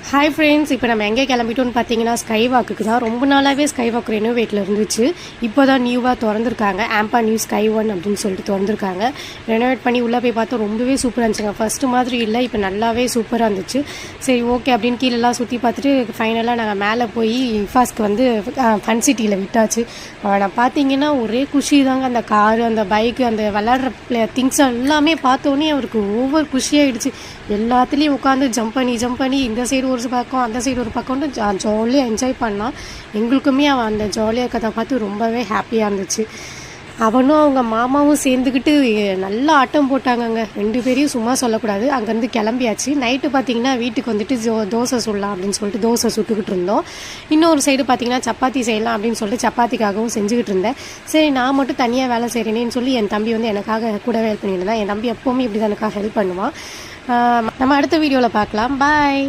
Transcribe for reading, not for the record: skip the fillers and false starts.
Hi friends, இப்போ நம்ம எங்கே கிளம்பிட்டோம்னு பார்த்தீங்கன்னா ஸ்கை வாக்குக்கு தான். ரொம்ப நாளாகவே ஸ்கை வாக் ரெனோவேட்டில் இருந்துச்சு. இப்போ தான் நியூவாக திறந்துருக்காங்க. ஆம்பா நியூ ஸ்கை ஒன் அப்படின்னு சொல்லிட்டு திறந்துருக்காங்க. ரெனோவேட் பண்ணி உள்ளே போய் பார்த்தா ரொம்பவே சூப்பராக இருந்துச்சுங்க. ஃபஸ்ட்டு மாதிரி இல்லை, இப்போ நல்லாவே சூப்பராக இருந்துச்சு. சரி ஓகே அப்படின்னு கீழெல்லாம் சுற்றி பார்த்துட்டு ஃபைனலாக நாங்கள் மேலே போய் இஃபாஸ்க்கு வந்து ஃபன் சிட்டியில் விட்டாச்சு. நான் பார்த்தீங்கன்னா ஒரே குஷி தாங்க. அந்த காரு, அந்த பைக்கு, அந்த விளாட்ற திங்ஸ் எல்லாமே பார்த்தோன்னே அவருக்கு ஓவர் குஷியாகிடுச்சு. எல்லாத்துலேயும் உட்காந்து ஜம்ப் பண்ணி இந்த சைடு ஒரு பக்கம் அந்த சைடு ஒரு பக்கம்னு ஜாலியாக என்ஜாய் பண்ணான். எங்களுக்குமே அவன் அந்த ஜாலியாக இருக்கிறத பார்த்து ரொம்பவே ஹாப்பியாக இருந்துச்சு. அவனும் அவங்க மாமாவும் சேர்ந்துக்கிட்டு நல்லா ஆட்டம் போட்டாங்கங்க. 2 பேரையும் சும்மா சொல்லக்கூடாது. அங்கேருந்து கிளம்பியாச்சு. நைட்டு பார்த்திங்கன்னா வீட்டுக்கு வந்துட்டு தோசை சுடலாம் அப்படின்னு சொல்லிட்டு தோசை சுட்டுக்கிட்டு இருந்தோம். இன்னொரு சைடு பார்த்திங்கன்னா சப்பாத்தி செய்யலாம் அப்படின்னு சொல்லிட்டு சப்பாத்திக்காகவும் செஞ்சுக்கிட்டு இருந்தேன். சரி நான் மட்டும் தனியாக வேலை செய்கிறேனேன்னு சொல்லி என் தம்பி வந்து எனக்காக கூடவே ஹெல்ப் பண்ணியிருந்தேன். என் தம்பி எப்போவுமே இப்படி தான் எனக்காக ஹெல்ப் பண்ணுவான். நம்ம அடுத்த வீடியோவில் பார்க்கலாம். பாய்.